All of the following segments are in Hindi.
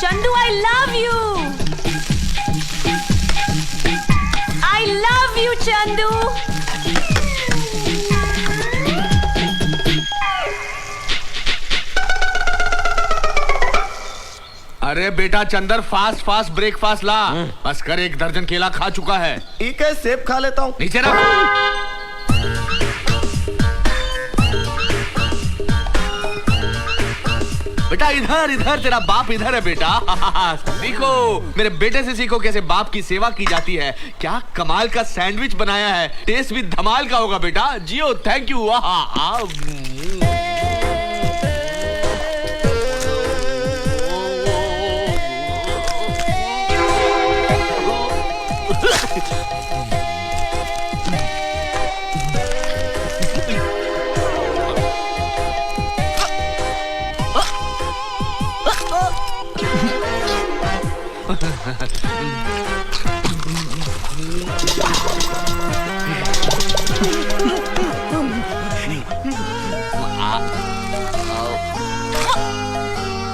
Chandu, I love you. I love you, Chandu. अरे बेटा चंदर, फास्ट फास्ट ब्रेकफास्ट ला। बस कर, 1 दर्जन केला खा चुका है। ठीक है, सेब खा लेता हूँ। नीचे रख। बेटा इधर इधर, तेरा बाप इधर है बेटा। सीखो, मेरे बेटे से सीखो कैसे बाप की सेवा की जाती है। क्या कमाल का सैंडविच बनाया है, टेस्ट भी धमाल का होगा बेटा। जियो, थैंक यू।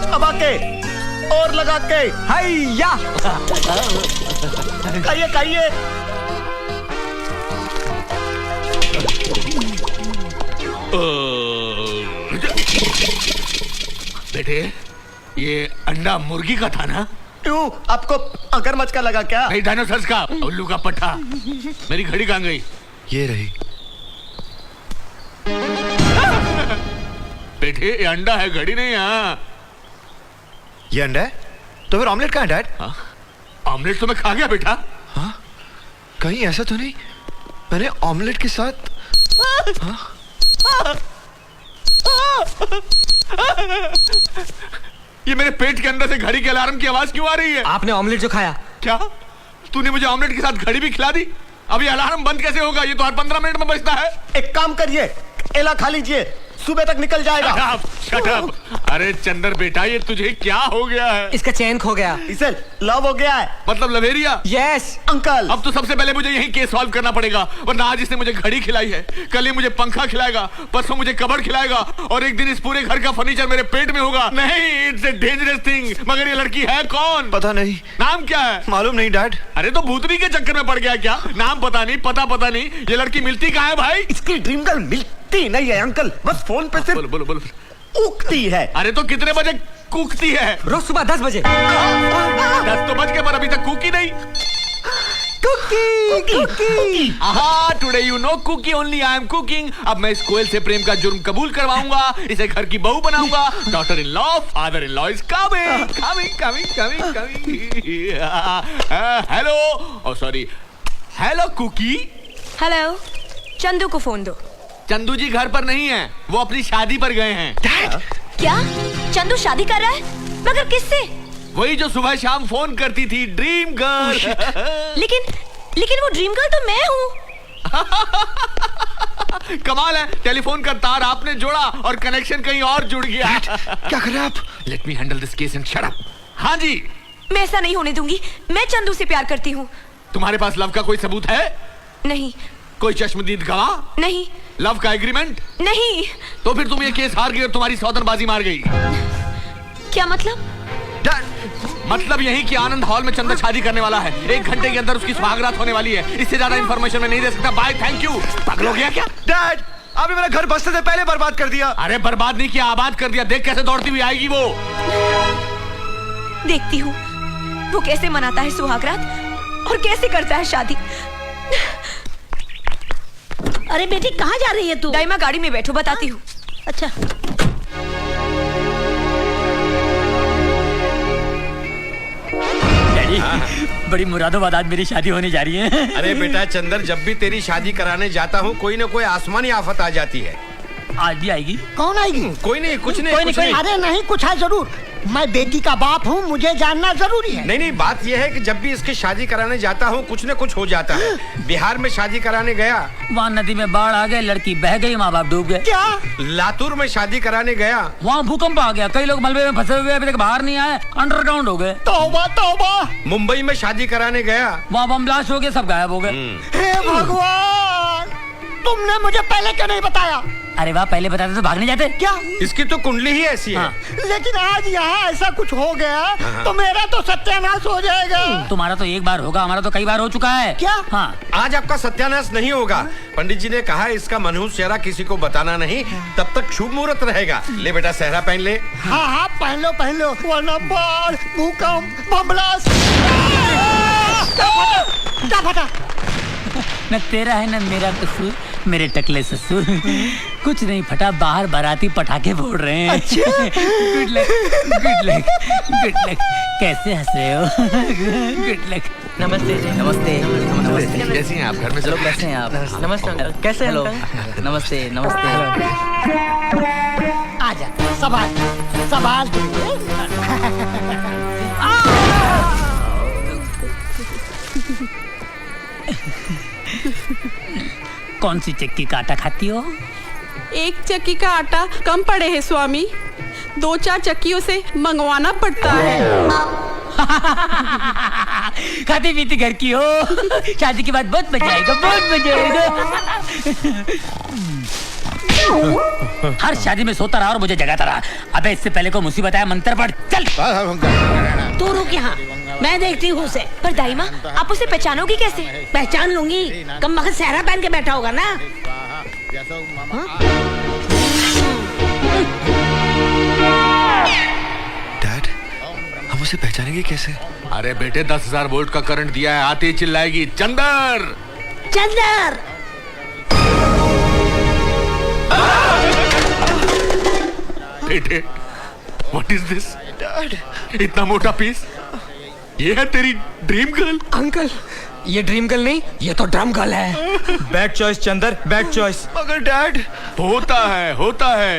अब आके और लगा के, हैया। खाइए खाइए। बेटे, ये अंडा मुर्गी का था ना? क्यों, आपको मगरमच्छ का लगा क्या? नहीं, डायनासोर का, उल्लू का पट्टा। मेरी घड़ी कहाँ गई? ये रही। बेटे ये अंडा है, घड़ी नहीं। है ये अंडा है? तो फिर ऑमलेट कहाँ है डैड? ऑमलेट तो मैं खा गया बेटा। हाँ? कहीं ऐसा तो नहीं मैंने ऑमलेट के साथ? ये मेरे पेट के अंदर से घड़ी के अलार्म की आवाज क्यों आ रही है? आपने ऑमलेट जो खाया। क्या तूने मुझे ऑमलेट के साथ घड़ी भी खिला दी? अब ये अलार्म बंद कैसे होगा? ये तो हर 15 मिनट में बजता है। एक काम करिए, केला खा लीजिए, सुबह तक निकल जाएगा। Shut up. अरे चंदर बेटा, ये तुझे क्या हो गया है? इसका चैन खो गया। इसे लव हो गया है। मतलब लवेरिया? यस अंकल, अब तो सबसे पहले मुझे यही केस सॉल्व करना पड़ेगा, वरना आज इसने मुझे घड़ी खिलाई है, कल ये मुझे पंखा खिलाएगा, परसों मुझे कबर्ड खिलाएगा, और एक दिन इस पूरे घर का फर्नीचर मेरे पेट में होगा। नहीं, इट्स ए डेंजरस थिंग। मगर ये लड़की है कौन? पता नहीं। नाम क्या है? मालूम नहीं डैड। अरे तो भूतनी के चक्कर में पड़ गया क्या? नाम पता नहीं, पता नहीं। ये लड़की मिलती कहाँ है भाई? इसकी ड्रीम गर्ल मिलती नहीं है अंकल, बस फोन पे सिर्फ बोलो। उगती है। अरे तो कितने बजे कूकती है? रोज सुबह 10 बजे। 10 तो बज गए, पर अभी तक कुकी नहीं। Cookie. Today you know Cookie only I am cooking. अब मैं इस कोयल से प्रेम का जुर्म कबूल करवाऊंगा, इसे घर की बहू बनाऊंगा। Daughter in law, father in law is coming. Hello, oh sorry, hello Cookie. Hello, Chandu को फोन दो। चंदू जी घर पर नहीं है, वो अपनी शादी पर गए हैं। क्या चंदू शादी कर रहा है? मगर किससे? वही जो सुबह शाम फोन करती थी, ड्रीम गर्ल। लेकिन वो ड्रीम गर्ल तो मैं हूँ। कमाल है, टेलीफोन का तार आपने जोड़ा और कनेक्शन कहीं और जुड़ गया। क्या कर रहे हैं आप? Let me handle this case and shut up. हाँ जी। मैं ऐसा नहीं होने दूंगी। मैं चंदू से प्यार करती हूँ। तुम्हारे पास लव का कोई सबूत है? नहीं। कोई चश्मदीद गवाह? नहीं। लव का एग्रीमेंट? नहीं। तो फिर तुम ये केस हार गई और तुम्हारी सौतनबाजी मार गई। क्या मतलब? मतलब यही कि आनंद हॉल में चंदा शादी करने वाला है। 1 घंटे के अंदर उसकी सुहागरात होने वाली है। इससे ज्यादा इंफॉर्मेशन मैं नहीं दे सकता। Bye, thank you. पागल हो गया क्या? डैड, आपने मेरा घर बसने से पहले बर्बाद कर दिया। अरे बर्बाद नहीं किया, आबाद कर दिया। देख कैसे दौड़ती हुई आएगी वो। देखती हूँ वो कैसे मनाता है सुहागरात और कैसे करता है शादी। अरे बेटी, कहाँ जा रही है तू? दाइमा, गाड़ी में बैठो, बताती हूँ। अच्छा। डैडी, बड़ी मुरादाबाद आज मेरी शादी होने जा रही है। अरे बेटा चंदर, जब भी तेरी शादी कराने जाता हूँ कोई ना कोई आसमानी आफत आ जाती है। आज भी आएगी? कौन आएगी? कोई नहीं, कुछ नहीं। अरे नहीं, कुछ है जरूर। मैं बेटी का बाप हूँ, मुझे जानना जरूरी है। नहीं, बात यह है कि जब भी इसकी शादी कराने जाता हूँ कुछ न कुछ हो जाता है। बिहार में शादी कराने गया, वहाँ नदी में बाढ़ आ गए, लड़की बह गई, माँ बाप डूब गए। क्या? लातूर में शादी कराने गया, वहाँ भूकंप आ गया, कई लोग मलबे में फंसे हुए अभी तक बाहर नहीं आए, अंडरग्राउंड हो गए। तौबा तौबा। मुंबई में शादी कराने गया, वहाँ बम ब्लास्ट हो गए, सब गायब हो गए। हे भगवान, तुमने मुझे पहले क्यों नहीं बताया? अरे वाह, पहले बताते तो भागने जाते। क्या? इसकी तो कुंडली ही ऐसी है। लेकिन आज यहाँ ऐसा कुछ हो गया तो मेरा तो सत्यानाश हो जाएगा। तुम्हारा तो एक बार होगा, हमारा तो कई बार हो चुका है। क्या? हाँ। आज आपका सत्यानाश नहीं होगा। पंडित जी ने कहा इसका मनहूस चेहरा किसी को बताना नहीं, तब तक शुभ मुहूर्त रहेगा। ले बेटा सेहरा पहन ले। हाँ हाँ पहन लो वरना बाढ़ भूकंप बमलास। क्या फटा? न तेरा है न मेरा कसूर, मेरे टकले ससुर। कुछ नहीं फटा, बाहर बाराती पटाखे फोड़ रहे हैं। अच्छा? Good luck, good luck, good luck. कैसे हंस रहे हो? Good luck. नमस्ते जी। नमस्ते। नमस्ते। कैसी हैं आप? घर में सब कैसे हैं आप? नमस्ते अंकल। कैसे हैं अंकल? नमस्ते नमस्ते। आजा संभाल संभाल। कौन सी चक्की का आटा खाती हो? एक चक्की का आटा कम पड़े है स्वामी, 2-4 चक्कियों से मंगवाना पड़ता है। खाती पीती घर की हो। शादी के बाद बहुत मजा आएगा, बहुत मजा आएगा। हर शादी में सोता रहा और मुझे जगाता रहा। अबे इससे पहले को मुसीबत आया, मंत्र पढ़ चल। तू रुक यहाँ, मैं देखती हूँ उसे। पर दाई माँ, आप उसे पहचानोगी कैसे? पहचान लूंगी, कम वक्त सहरा पहन के बैठा होगा ना। डैड, हम उसे पहचानेंगे कैसे? अरे बेटे 10,000 वोल्ट का करंट दिया है, आते ही चिल्लाएगी चंदर चंदर। बेटे, व्हाट इज दिस? इतना मोटा पीस, ये है तेरी ड्रीम गर्ल? अंकल, ये ड्रीम गर्ल नहीं, ये तो ड्रम गर्ल है। Bad choice Chander, bad choice. मगर डैड, होता है।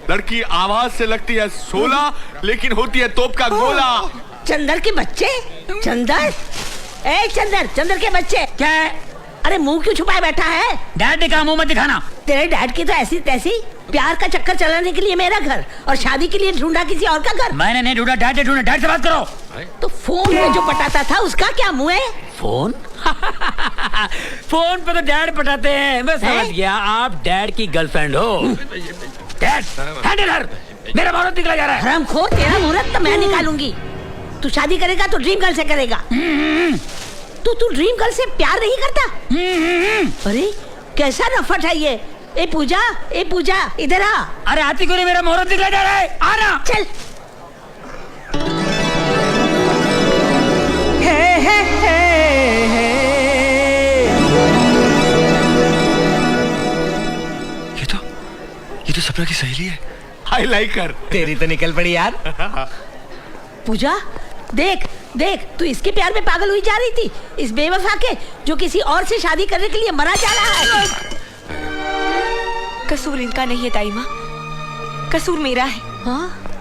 लड़की आवाज से लगती है 16, लेकिन होती है तोप का गोला। चंदर के बच्चे? चंदर, ए चंदर, चंदर के बच्चे। क्या है? अरे मुंह क्यों छुपाए बैठा है? डैड ने कहा मुंह मत दिखाना। तेरे डैड की तो ऐसी तैसी, प्यार का चक्कर चलाने के लिए मेरा घर और शादी के लिए ढूंढा किसी और का घर। मैंने नहीं ढूंढा, डैड ने ढूंढा। डैड से बात करो। तो फोन में जो पटाता था उसका क्या मुंह है? फोन? फोन पे तो डैड पटाते हैं। मैं समझ गया, आप डैड की गर्लफ्रेंड हो। डैड, हैंडल हर। मेरा मुहूर्त निकला जा रहा है। हरामखोर, तेरा मुहूर्त तो मैं निकालूंगी। तू शादी करेगा तो ड्रीम गर्ल से करेगा। तू ड्रीम गर्ल से प्यार नहीं करता? अरे कैसा नफट है ये। ए पूजा इधर आ। अरे आती क्यों नहीं? मेरा मुहूर्त निकला जा रहा है, आना। चल। ये तो सपना की सहेली है। आई लाइक हर। तेरी तो निकल पड़ी यार। पूजा देख देख, तू इसके प्यार में पागल हुई जा रही थी, इस बेवफा के जो किसी और से शादी करने के लिए मरा जा रहा है। कसूर इनका नहीं है दाई माँ, कसूर मेरा है। हाँ?